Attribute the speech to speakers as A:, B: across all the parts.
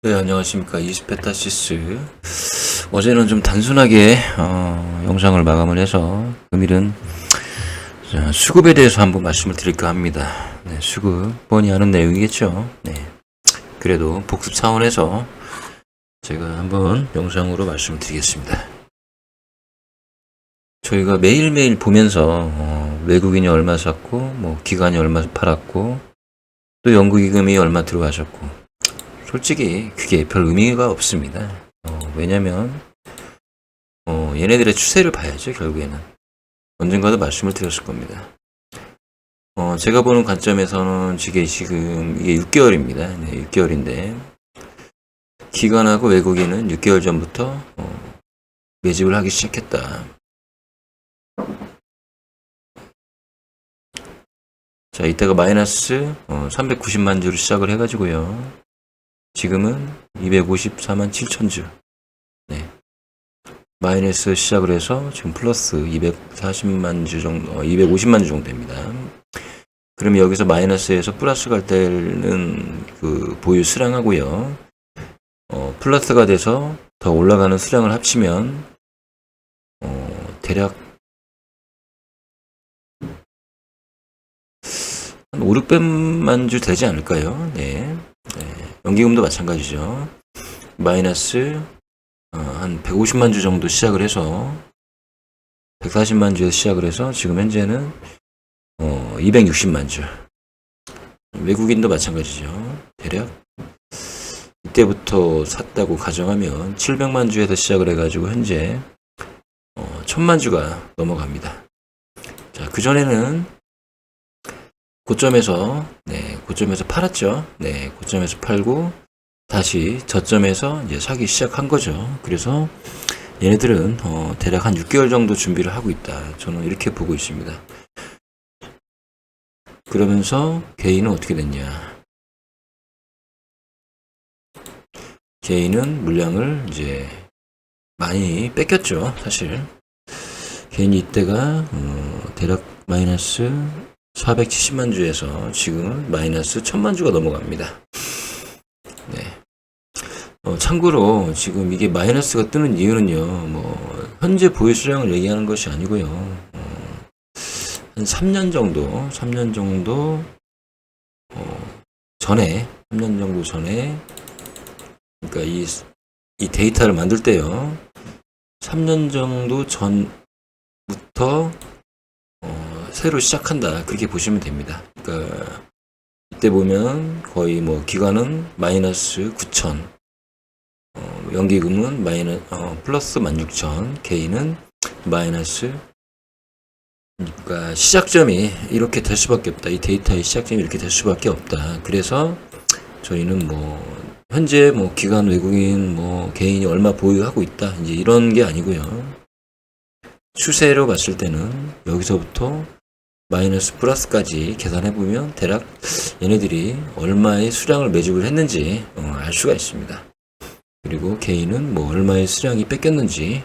A: 네, 안녕하십니까. 이스페타시스. 어제는 좀 단순하게, 영상을 마감을 해서, 오늘은 수급에 대해서 한번 말씀을 드릴까 합니다. 네, 수급, 뻔히 아는 내용이겠죠. 네. 그래도 복습 차원에서 제가 한번 영상으로 말씀을 드리겠습니다. 저희가 매일매일 보면서, 외국인이 얼마 샀고, 뭐, 기관이 얼마 팔았고, 또 연구기금이 얼마 들어가셨고, 솔직히 그게 별 의미가 없습니다. 왜냐면 얘네들의 추세를 봐야죠. 결국에는 언젠가도 말씀을 드렸을 겁니다. 제가 보는 관점에서는 지금 이게 6개월입니다. 네, 6개월인데 기관하고 외국인은 6개월 전부터 매집을 하기 시작했다. 자, 이때가 마이너스 390만 주로 시작을 해가지고요. 지금은 254만 7천 주. 네. 마이너스 시작을 해서 지금 플러스 240만 주 정도, 250만 주 정도 됩니다. 그러면 여기서 마이너스에서 플러스 갈 때는 그 보유 수량하고요. 플러스가 돼서 더 올라가는 수량을 합치면, 대략 한 5, 600만 주 되지 않을까요? 네. 연기금도 마찬가지죠. 마이너스 한 150만 주 정도 시작을 해서 140만 주에서 시작을 해서 지금 현재는 260만 주. 외국인도 마찬가지죠. 대략 이때부터 샀다고 가정하면 700만 주에서 시작을 해가지고 현재 1000만 주가 넘어갑니다. 자, 그전에는 고점에서 팔았죠. 네, 고점에서 팔고 다시 저점에서 이제 사기 시작한 거죠. 그래서 얘네들은 대략 한 6개월 정도 준비를 하고 있다. 저는 이렇게 보고 있습니다. 그러면서 개인은 어떻게 됐냐? 개인은 물량을 이제 많이 뺏겼죠. 사실 개인이 이때가 대략 마이너스 470만 주에서 지금은 마이너스 1000만 주가 넘어갑니다. 네. 참고로 지금 이게 마이너스가 뜨는 이유는요, 뭐 현재 보유 수량을 얘기하는 것이 아니고요. 한 3년 정도 전에, 3년 정도 전에, 그러니까 이 데이터를 만들 때요, 3년 정도 전부터 새로 시작한다. 그렇게 보시면 됩니다. 그러니까 이때 보면 거의 뭐 기관은 마이너스 9천, 연기금은 플러스 16,000, 개인은 마이너스. 그러니까 시작점이 이렇게 될 수밖에 없다. 이 데이터의 시작점이 이렇게 될 수밖에 없다. 그래서 저희는 뭐 현재 뭐 기관, 외국인, 뭐 개인이 얼마 보유하고 있다. 이제 이런 게 아니고요. 추세로 봤을 때는 여기서부터 마이너스 플러스까지 계산해보면 대략 얘네들이 얼마의 수량을 매집을 했는지 알 수가 있습니다. 그리고 개인은 뭐 얼마의 수량이 뺏겼는지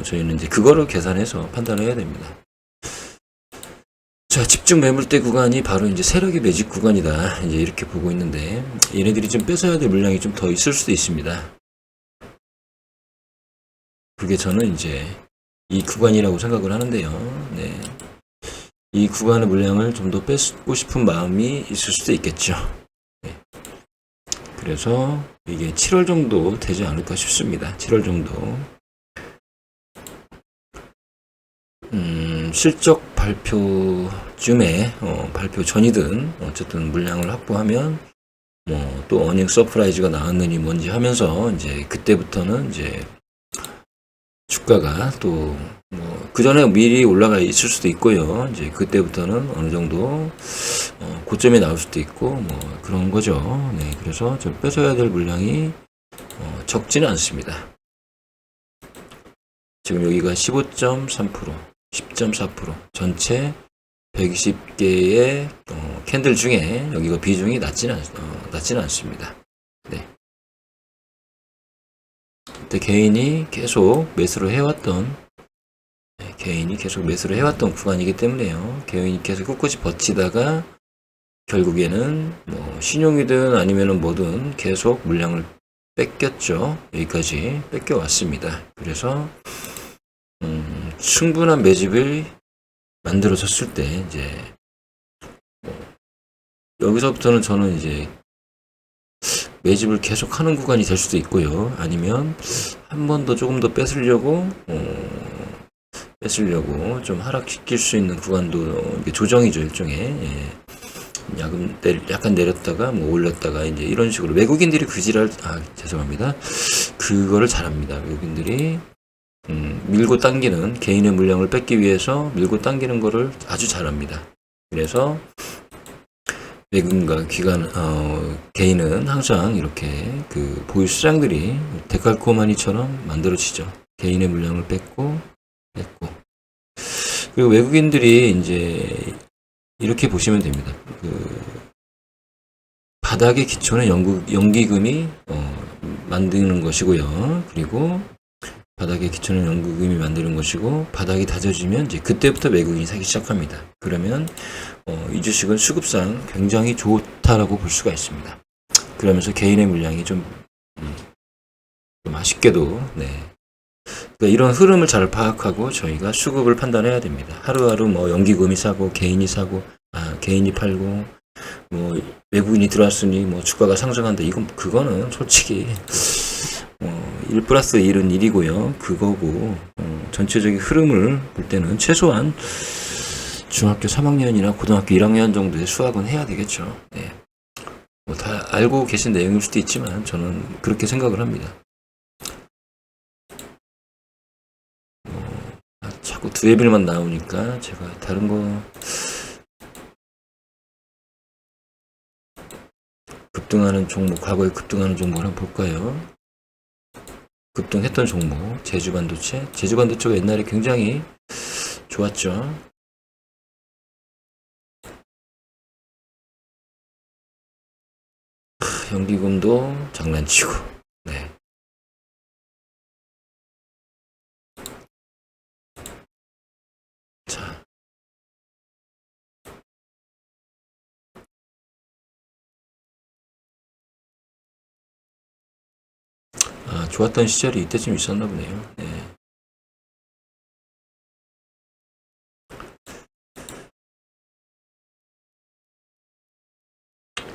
A: 저희는 이제 그거를 계산해서 판단을 해야 됩니다. 자, 집중 매물대 구간이 바로 이제 세력의 매집 구간이다. 이제 이렇게 보고 있는데 얘네들이 좀 뺏어야 될 물량이 좀 더 있을 수도 있습니다. 그게 저는 이제 이 구간이라고 생각을 하는데요. 네. 이 구간의 물량을 좀 더 뺏고 싶은 마음이 있을 수도 있겠죠. 네. 그래서 이게 7월 정도 되지 않을까 싶습니다. 7월 정도. 실적 발표쯤에 발표 전이든 어쨌든 물량을 확보하면 뭐 또 어닝 서프라이즈가 나왔느니 뭔지 하면서 이제 그때부터는 이제 주가가 또 뭐 그 전에 미리 올라가 있을 수도 있고요. 이제 그때부터는 어느 정도 고점에 나올 수도 있고 뭐 그런 거죠. 네, 그래서 좀 뺏어야 될 물량이 적지는 않습니다. 지금 여기가 15.3%, 10.4%, 전체 120개의 캔들 중에 여기가 비중이 낮지는 않습니다. 네. 그때 개인이 계속 매수를 해왔던 구간이기 때문에요. 개인이 계속 꿋꿋이 버티다가 결국에는 뭐 신용이든 아니면은 뭐든 계속 물량을 뺏겼죠. 여기까지 뺏겨왔습니다. 그래서 충분한 매집을 만들어졌을 때 이제 여기서부터는 저는 이제 매집을 계속하는 구간이 될 수도 있고요. 아니면 한 번 더 조금 더 뺏으려고 좀 하락시킬 수 있는 구간도 이게 조정이죠, 일종의. 예. 약간 내렸다가 뭐 올렸다가 이제 이런 식으로 외국인들이 죄송합니다. 그거를 잘합니다. 외국인들이 밀고 당기는 개인의 물량을 뺏기 위해서 밀고 당기는 거를 아주 잘합니다. 그래서 외국인과 개인은 항상 이렇게 그 보유 시장들이 데칼코마니처럼 만들어지죠. 개인의 물량을 뺏고 그리고 외국인들이 이제 이렇게 보시면 됩니다. 바닥의 기초는 연기금이 만드는 것이고요. 그리고 바닥의 기초는 연기금이 만드는 것이고 바닥이 다져지면 이제 그때부터 외국인이 사기 시작합니다. 그러면 이 주식은 수급상 굉장히 좋다라고 볼 수가 있습니다. 그러면서 개인의 물량이 좀 아쉽게도 그러니까 이런 흐름을 잘 파악하고 저희가 수급을 판단해야 됩니다. 하루하루 뭐 연기금이 사고 개인이 사고 개인이 팔고 뭐 외국인이 들어왔으니 뭐 주가가 상승한다. 그거는 솔직히 1 플러스 1은 1이고요. 그거고 전체적인 흐름을 볼 때는 최소한 중학교 3학년이나 고등학교 1학년 정도의 수학은 해야 되겠죠. 네. 뭐 다 알고 계신 내용일 수도 있지만 저는 그렇게 생각을 합니다. 자꾸 두뇌빌만 나오니까 제가 다른 거 급등하는 종목, 과거에 급등하는 종목을 한번 볼까요? 급등했던 종목, 제주반도체가 옛날에 굉장히 좋았죠. 연기금도 장난치고, 네. 자. 좋았던 시절이 이때쯤 있었나 보네요. 네.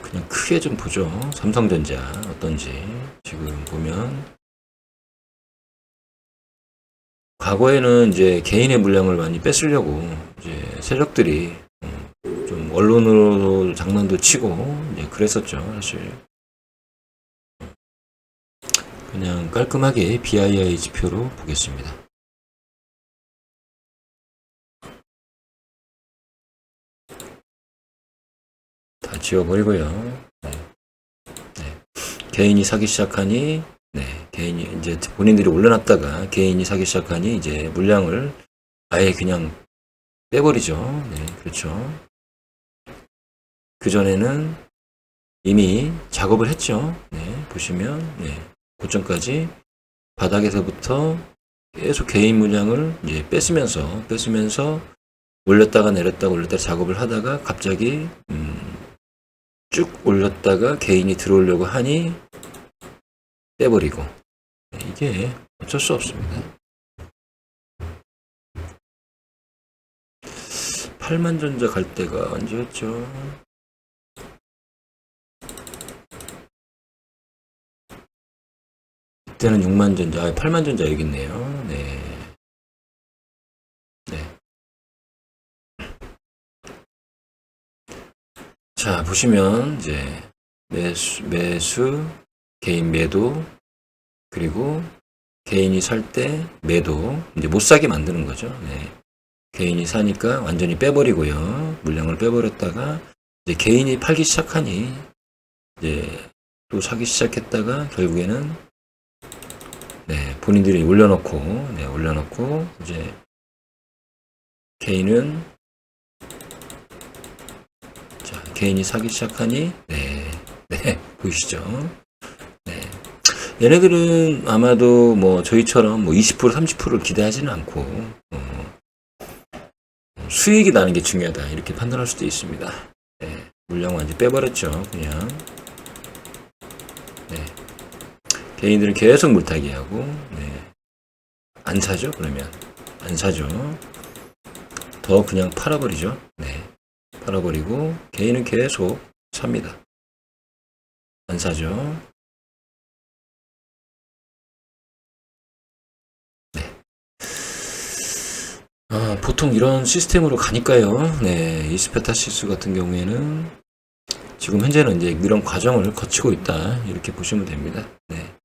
A: 그냥 크게 좀 보죠. 삼성전자 어떤지 지금 보면 과거에는 이제 개인의 물량을 많이 뺏으려고 이제 세력들이 좀 언론으로 장난도 치고 이제 그랬었죠. 사실 그냥 깔끔하게 BII 지표로 보겠습니다. 다 지워버리고요. 네. 개인이 사기 시작하니, 개인이 이제 본인들이 올려놨다가 개인이 사기 시작하니 이제 물량을 아예 그냥 빼버리죠. 네, 그렇죠. 그전에는 이미 작업을 했죠. 네, 보시면, 고점까지 바닥에서부터 계속 개인 물량을 이제 뺏으면서 올렸다가 내렸다가 작업을 하다가 갑자기 쭉 올렸다가 개인이 들어오려고 하니 빼버리고 이게 어쩔 수 없습니다. 8만전자 갈 때가 언제였죠? 이때는 6만전자, 8만전자 여기 있네요. 네. 자, 보시면 이제 매수, 개인 매도, 그리고 개인이 살 때 매도, 이제 못 사게 만드는 거죠. 네. 개인이 사니까 완전히 빼버리고요. 물량을 빼버렸다가 이제 개인이 팔기 시작하니 이제 또 사기 시작했다가 결국에는 본인들이 올려놓고 이제 개인이 사기 시작하니 보이시죠? 얘네들은 아마도 뭐 저희처럼 뭐 20% 30%를 기대하지는 않고 수익이 나는 게 중요하다 이렇게 판단할 수도 있습니다. 물량 완전 빼버렸죠. 그냥 개인들은 계속 물타기 하고, 네. 안 사죠, 그러면. 안 사죠. 더 그냥 팔아버리죠. 네. 팔아버리고, 개인은 계속 삽니다. 안 사죠. 보통 이런 시스템으로 가니까요. 네, 이스페타시스 같은 경우에는 지금 현재는 이제 이런 과정을 거치고 있다. 이렇게 보시면 됩니다. 네.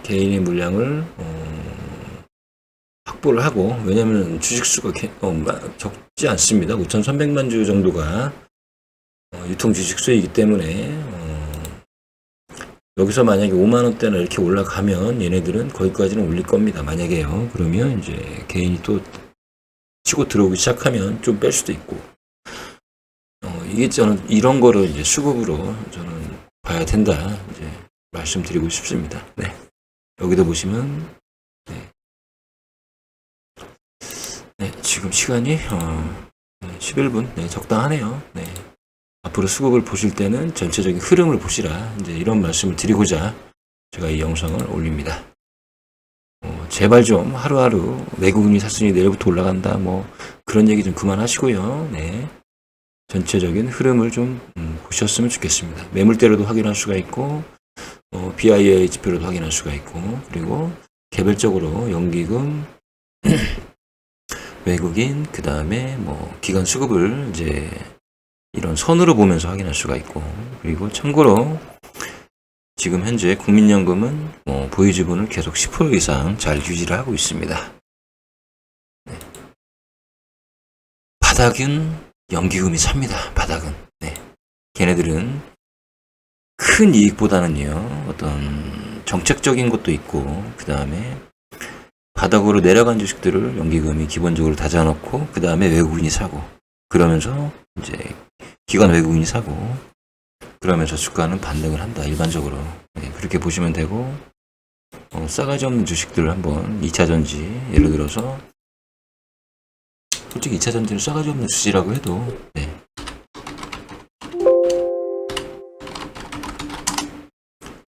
A: 개인의 물량을 확보를 하고, 왜냐면 주식수가 적지 않습니다. 5,300만 주 정도가 유통 주식수이기 때문에 여기서 만약에 5만원대나 이렇게 올라가면 얘네들은 거기까지는 올릴 겁니다. 만약에요. 그러면 이제 개인이 또 치고 들어오기 시작하면 좀 뺄 수도 있고, 이게 저는 이런 거를 이제 수급으로 저는 봐야 된다. 이제 말씀드리고 싶습니다. 네. 여기도 보시면, 네. 네, 지금 시간이, 11분. 네, 적당하네요. 네. 앞으로 수급을 보실 때는 전체적인 흐름을 보시라. 이제 이런 말씀을 드리고자 제가 이 영상을 올립니다. 제발 좀 하루하루 외국인이 샀으니 내일부터 올라간다. 뭐 그런 얘기 좀 그만하시고요. 네. 전체적인 흐름을 좀 보셨으면 좋겠습니다. 매물대로도 확인할 수가 있고, BIA 지표로도 확인할 수가 있고, 그리고 개별적으로 연기금, 외국인, 그 다음에 뭐 기관 수급을 이제 이런 선으로 보면서 확인할 수가 있고, 그리고 참고로 지금 현재 국민연금은 보유지분을 계속 10% 이상 잘 유지를 하고 있습니다. 네. 바닥은 연기금이 삽니다. 바닥은. 네. 걔네들은 큰 이익보다는요, 어떤 정책적인 것도 있고, 그 다음에 바닥으로 내려간 주식들을 연기금이 기본적으로 다져놓고, 그 다음에 외국인이 사고, 그러면서 이제 기관 외국인이 사고, 그러면서 주가는 반등을 한다. 일반적으로. 네, 그렇게 보시면 되고, 싸가지 없는 주식들을 한번 2차전지, 예를 들어서 솔직히 2차전지는 싸가지 없는 주식이라고 해도, 네.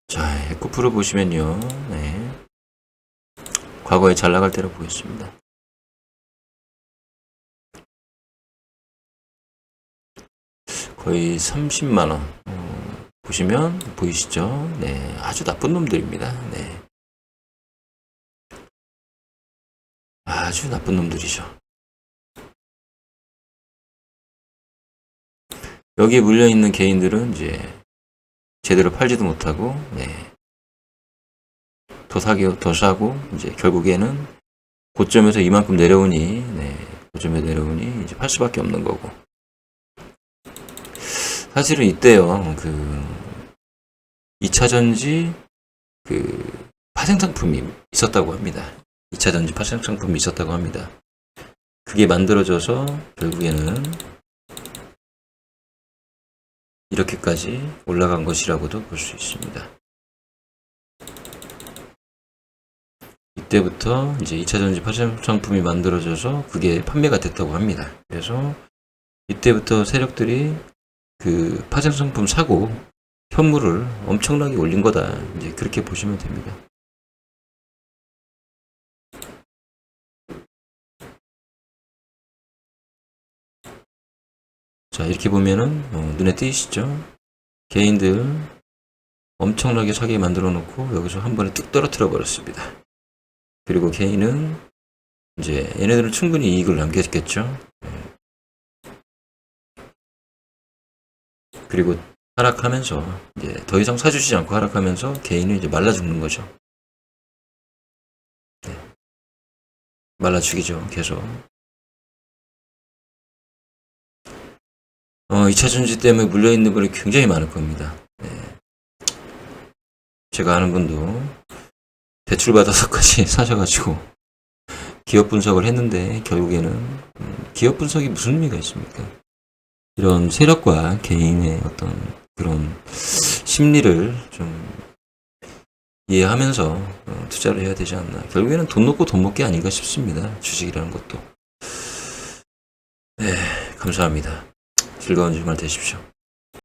A: 자, 에코프로 보시면요, 네. 과거에 잘 나갈 때로 보겠습니다. 거의 30만원. 보시면 보이시죠? 네, 아주 나쁜 놈들입니다. 네. 아주 나쁜 놈들이죠. 여기에 물려있는 개인들은 이제 제대로 팔지도 못하고, 네. 더 사고, 이제 결국에는 고점에서 이만큼 내려오니, 네. 고점에 내려오니 이제 팔 수밖에 없는 거고. 사실은 이때요, 2차전지, 파생상품이 있었다고 합니다. 2차전지 파생상품이 있었다고 합니다. 그게 만들어져서 결국에는 이렇게까지 올라간 것이라고도 볼 수 있습니다. 이때부터 이제 2차전지 파생상품이 만들어져서 그게 판매가 됐다고 합니다. 그래서 이때부터 세력들이 파생상품 사고 현물을 엄청나게 올린 거다. 이제 그렇게 보시면 됩니다. 자, 이렇게 보면은 눈에 띄시죠? 개인들 엄청나게 사게 만들어 놓고 여기서 한 번에 뚝 떨어뜨려 버렸습니다. 그리고 개인은 이제 얘네들은 충분히 이익을 남겼겠죠. 그리고 하락하면서 이제 더 이상 사주시지 않고 하락하면서 개인은 이제 말라 죽는 거죠. 네. 말라 죽이죠. 계속. 2차전지 때문에 물려있는 분이 굉장히 많을 겁니다. 네. 제가 아는 분도 대출받아서까지 사셔가지고 기업 분석을 했는데 결국에는 기업 분석이 무슨 의미가 있습니까? 이런 세력과 개인의 어떤 그런 심리를 좀 이해하면서 투자를 해야 되지 않나. 결국에는 돈 놓고 돈 먹기 아닌가 싶습니다. 주식이라는 것도. 네, 감사합니다. 즐거운 주말 되십시오.